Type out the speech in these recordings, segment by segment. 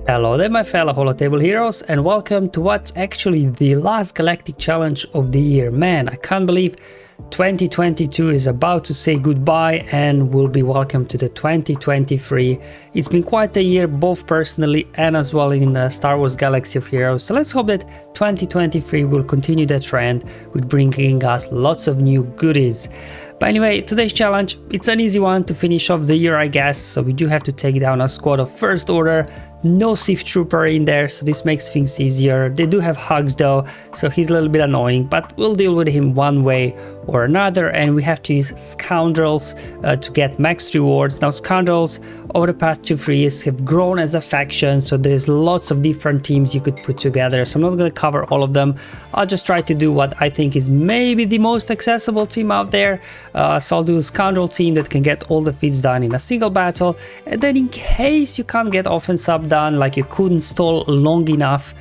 Hello there my fellow Holotable heroes, and welcome to what's actually the last Galactic challenge of the year. Man, I can't believe 2022 is about to say goodbye and we'll be welcome to the 2023. It's been quite a year, both personally and as well in Star Wars Galaxy of Heroes. So let's hope that 2023 will continue that trend with bringing us lots of new goodies. But anyway, today's challenge, it's an easy one to finish off the year, I guess. So we do have to take down a squad of First Order. No Sith Trooper in there, so this makes things easier. They do have Hugs though, so he's a little bit annoying, but we'll deal with him one way or another. And we have to use Scoundrels to get max rewards. Now Scoundrels over the past 2-3 years have grown as a faction, so there's lots of different teams you could put together. So I'm not going to cover all of them. I'll just try to do what I think is maybe the most accessible team out there. So I'll do a Scoundrel team that can get all the feats done in a single battle, and then in case you can't get offense up done, like you couldn't stall long enough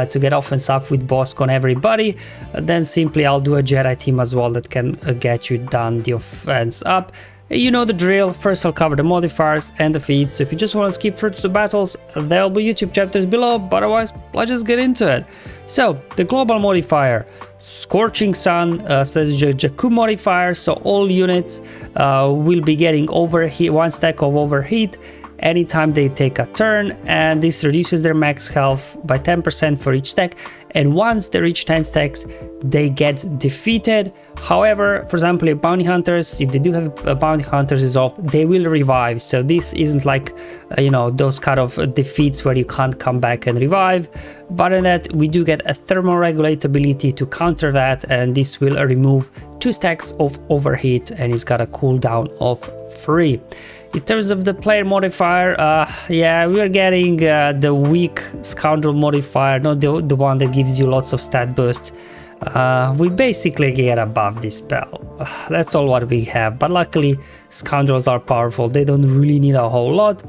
to get offense up with Bosk on everybody, then simply I'll do a Jedi team as well that can get you done the offense up. You know the drill. First I'll cover the modifiers and the feats. So if you just want to skip through to the battles, there'll be YouTube chapters below, but otherwise let's just get into it. So the global modifier, Scorching Sun, so there's a Jakku modifier, so all units will be getting overheat, 1 stack of overheat anytime they take a turn, and this reduces their max health by 10% for each stack, and once they reach 10 stacks they get defeated. However, for example, if bounty hunters, if they do have a bounty hunters resolve, they will revive. So this isn't like you know, those kind of defeats where you can't come back and revive, but in that we do get a thermoregulate ability to counter that, and this will remove 2 stacks of overheat, and it's got a cooldown of 3. In terms of the player modifier, yeah, we are getting the weak Scoundrel modifier, not the one that gives you lots of stat boosts. We basically get above this spell. That's all what we have, but luckily Scoundrels are powerful. They don't really need a whole lot.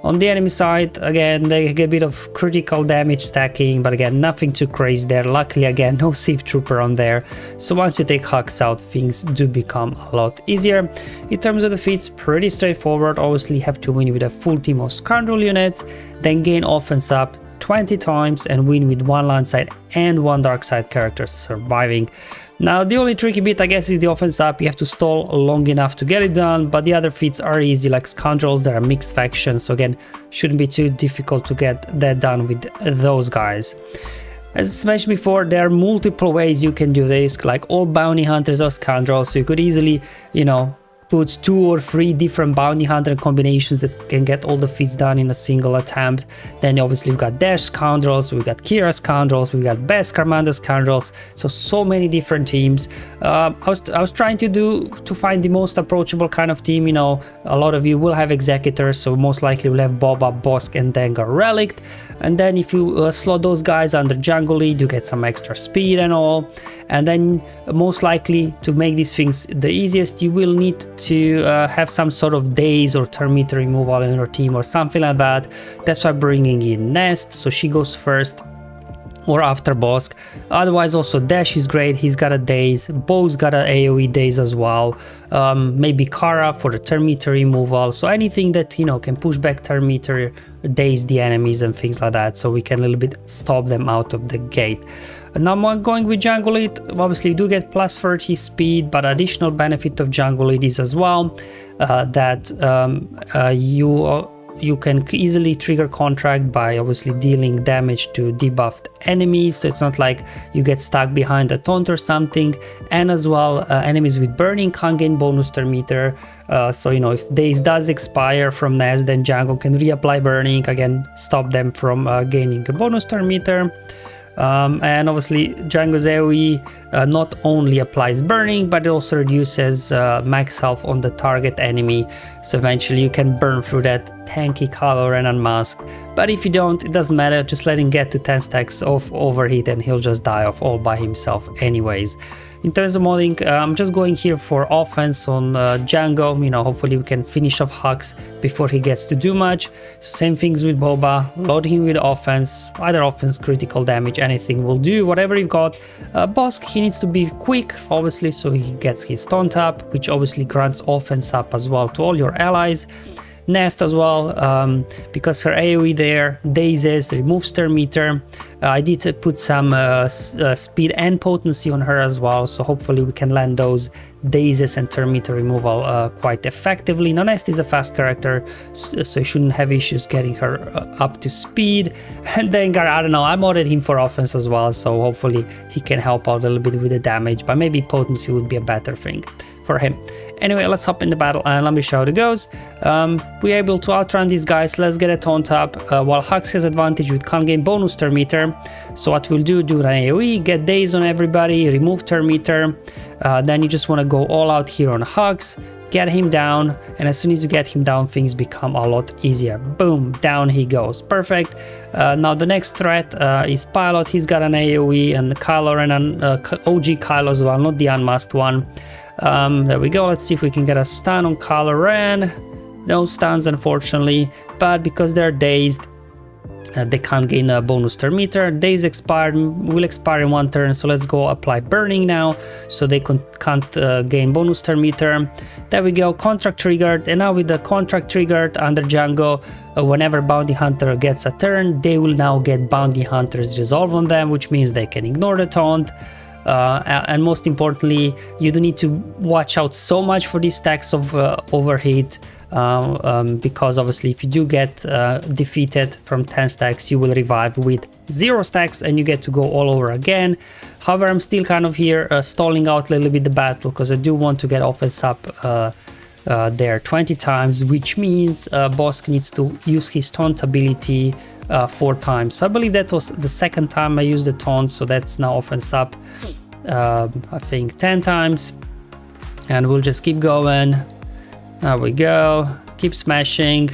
On the enemy side, again, they get a bit of critical damage stacking, but again, nothing too crazy there. Luckily, again, no Sith Trooper on there. So once you take Hux out, things do become a lot easier. In terms of the feats, pretty straightforward. Obviously, you have to win with a full team of Scoundrel units, then gain offense up 20 times and win with 1 light side and 1 dark side character surviving. Now the only tricky bit, I guess, is the offense up. You have to stall long enough to get it done, but the other feats are easy, like Scoundrels. They are mixed factions, so again, shouldn't be too difficult to get that done with those guys. As mentioned before, there are multiple ways you can do this, like all bounty hunters are Scoundrels, so you could easily, you know, put 2 or 3 different bounty hunter combinations that can get all the feats done in a single attempt. Then obviously we've got Dash Scoundrels, we've got Kira Scoundrels, we've got Beskar Commander Scoundrels, so many different teams. I was trying to find the most approachable kind of team. You know, a lot of you will have Executors, so most likely we'll have Boba, Bosk and Dengar Relic. And then if you slot those guys under Jango lead, you get some extra speed and all. And then most likely, to make these things the easiest, you will need to have some sort of daze or turn meter removal in your team or something like that. That's why bringing in Nest, so she goes first or after Bosk. Otherwise also Dash is great, he's got a daze, Bo's got an AoE daze as well, maybe Kara for the turn meter removal, so anything that, you know, can push back turn meter, daze the enemies and things like that, so we can a little bit stop them out of the gate. Now I'm going with Jango lead. Obviously you do get plus 30 speed, but additional benefit of Jango lead is as well that you can easily trigger contract by obviously dealing damage to debuffed enemies, so it's not like you get stuck behind a taunt or something. And as well, enemies with burning can't gain bonus turn meter, so you know, if days does expire from Nest, then Jango can reapply burning, again stop them from gaining a bonus turn meter. And obviously Jango's AoE not only applies burning, but it also reduces max health on the target enemy, so eventually you can burn through that tanky Kylo Ren unmasked. But if you don't, it doesn't matter, just let him get to 10 stacks of overheat and he'll just die off all by himself anyways. In terms of modding, I'm just going here for offense on Jango. You know, hopefully we can finish off Hux before he gets to do much. So same things with Boba, load him with offense, either offense, critical damage, anything will do, whatever you've got. Bosk, he needs to be quick, obviously, so he gets his taunt up, which obviously grants offense up as well to all your allies. Nest as well, because her AoE there dazes, removes turn meter. I did put some speed and potency on her as well, so hopefully we can land those dazes and turn meter removal quite effectively. Now Nest is a fast character, so you shouldn't have issues getting her up to speed. And then I don't know, I modded him for offense as well, so hopefully he can help out a little bit with the damage, but maybe potency would be a better thing for him. Anyway, let's hop in the battle and let me show how it goes. We're able to outrun these guys. Let's get a taunt up. While Hux has advantage, we can't gain bonus turn meter. So what we'll do an AoE, get daze on everybody, remove turn meter. Then you just want to go all out here on Hux, get him down, and as soon as you get him down, things become a lot easier. Boom, down he goes. Perfect. Now the next threat is Pilot. He's got an AoE, and Kylo Ren and OG Kylo as well, not the unmasked one. There we go. Let's see if we can get a stun on Kylo Ren. No stuns, unfortunately, but because they're dazed, they can't gain a bonus turn meter. Daze expired, will expire in 1 turn, so let's go apply burning now, so they can't gain bonus turn meter. There we go, contract triggered, and now with the contract triggered under Jango, whenever Bounty Hunter gets a turn, they will now get Bounty Hunter's resolve on them, which means they can ignore the taunt. And most importantly, you don't need to watch out so much for these stacks of overheat, because obviously if you do get defeated from 10 stacks, you will revive with 0 stacks and you get to go all over again. However, I'm still kind of here stalling out a little bit the battle, because I do want to get offense up there 20 times, which means Bosk needs to use his taunt ability 4 times. So I believe that was the 2nd time I used the taunt, so that's now offense up I think 10 times, and we'll just keep going. There we go, keep smashing.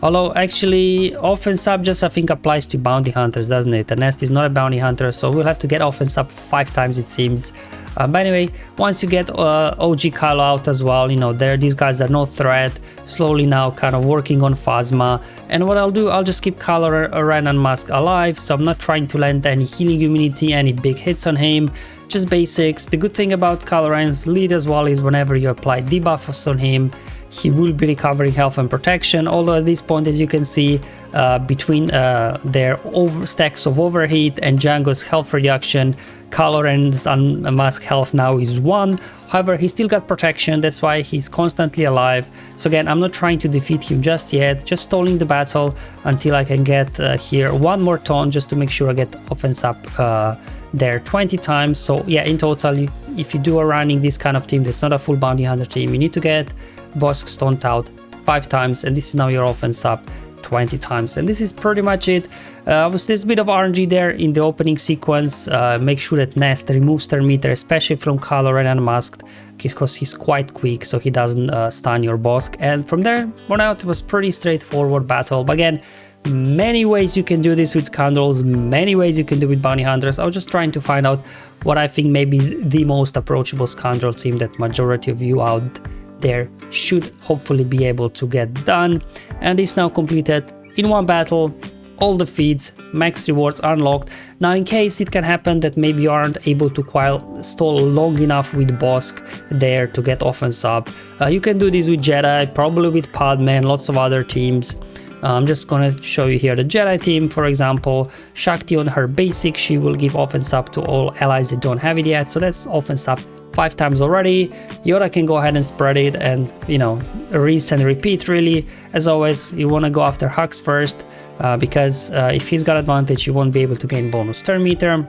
Although actually offense up just I think applies to bounty hunters, doesn't it? The Nest is not a bounty hunter, so we'll have to get offense up 5 times it seems. But anyway, once you get OG Kylo out as well, you know, these guys are no threat. Slowly now kind of working on Phasma. And what I'll do, I'll just keep Kylo Ren and Mask alive, so I'm not trying to land any healing immunity, any big hits on him. Just basics. The good thing about Kylo Ren's lead as well is whenever you apply debuffs on him, he will be recovering health and protection. Although at this point, as you can see, between their stacks of overheat and Jango's health reduction, Kylo Ren's unmasked health now is 1. However, he still got protection, that's why he's constantly alive. So again, I'm not trying to defeat him just yet, just stalling the battle until I can get here 1 more taunt, just to make sure I get offense up there 20 times. So yeah, in total, if you do a running this kind of team that's not a full bounty hunter team, you need to get Bosk stoned out 5 times, and this is now your offense up 20 times, and this is pretty much it. Obviously there's a bit of RNG there in the opening sequence. Make sure that Nest removes turn meter, especially from Kylo Ren Unmasked, because he's quite quick, so he doesn't stun your Bosk. And from there on out, it was pretty straightforward battle. But again, many ways you can do this with Scoundrels, many ways you can do with bounty hunters. I was just trying to find out what I think maybe is the most approachable Scoundrel team that majority of you out there should hopefully be able to get done. And it's now completed in 1 battle, all the feeds, max rewards unlocked. Now in case it can happen that maybe you aren't able to stall long enough with Bosk there to get offense up, you can do this with Jedi, probably with Padme and lots of other teams. I'm just gonna show you here the Jedi team. For example, Shakti on her basic, she will give offense up to all allies that don't have it yet, so that's offense up 5 times already. Yoda can go ahead and spread it and, you know, rinse and repeat really. As always, you want to go after Hux first, because if he's got advantage, you won't be able to gain bonus turn meter.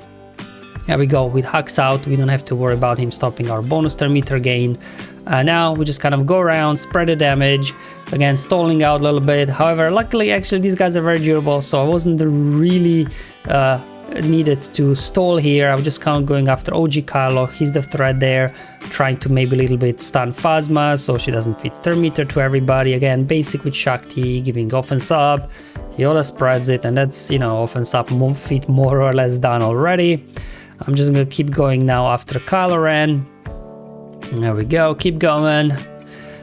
There we go, with Hux out, we don't have to worry about him stopping our bonus turn meter gain. Now we just kind of go around, spread the damage, again stalling out a little bit. However, luckily actually these guys are very durable, so I wasn't really needed to stall here. I was just kind of going after OG Kylo. He's the threat there, trying to maybe a little bit stun Phasma so she doesn't fit turn meter to everybody. Again, basic with Shakti, giving offense up. Yoda spreads it, and that's, you know, offense up feat more or less done already. I'm just gonna keep going now after Kylo Ren. There we go, keep going.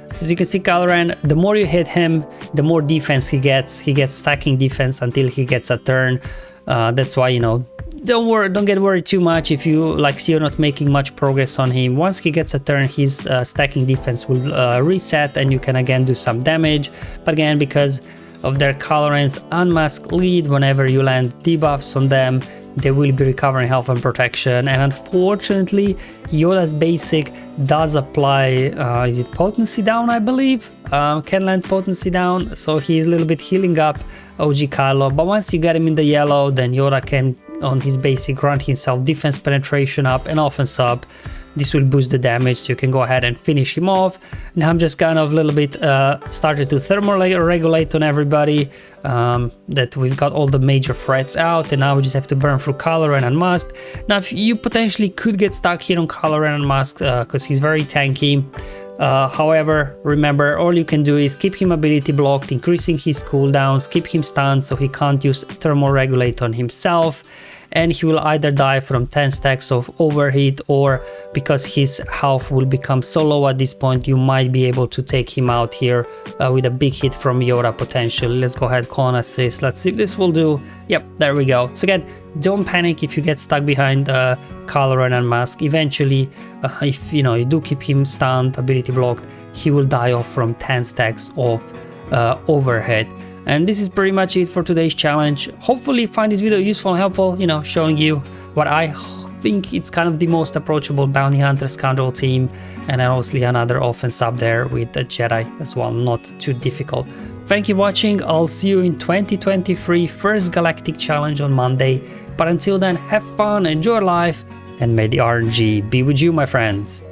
As you can see, Kylo Ren, the more you hit him, the more defense he gets. He gets stacking defense until he gets a turn. That's why, you know, don't get worried too much if you like see you're not making much progress on him. Once he gets a turn, his stacking defense will reset and you can again do some damage. But again, because of their Colorant's unmasked lead, whenever you land debuffs on them, they will be recovering health and protection. And unfortunately, Yoda's basic does apply, is it potency down, I believe? Can land potency down, so he's a little bit healing up OG Kylo. But once you get him in the yellow, then Yoda can, on his basic, grant himself defense penetration up and offense up. This will boost the damage, so you can go ahead and finish him off. Now I'm just kind of a little bit started to thermoregulate on everybody, that we've got all the major threats out, and now we just have to burn through Colorant and Unmasked. Now if you potentially could get stuck here on Colorant and Unmasked, because he's very tanky. However, remember, all you can do is keep him ability blocked, increasing his cooldowns, keep him stunned so he can't use thermoregulate on himself, and he will either die from 10 stacks of overheat, or because his health will become so low at this point, you might be able to take him out here with a big hit from Yoda potentially. Let's go ahead, call an assist. Let's see if this will do. Yep, there we go. So again, don't panic if you get stuck behind Color and Unmask. Eventually, if you do keep him stunned, ability blocked, he will die off from 10 stacks of overhead. And this is pretty much it for today's challenge. Hopefully you find this video useful and helpful, showing you what I think it's kind of the most approachable bounty hunter scoundrel team, and then obviously another offense up there with the Jedi as well, not too difficult. Thank you for watching. I'll see you in 2023 first Galactic challenge on Monday. But until then, have fun, enjoy life, and may the RNG be with you, my friends.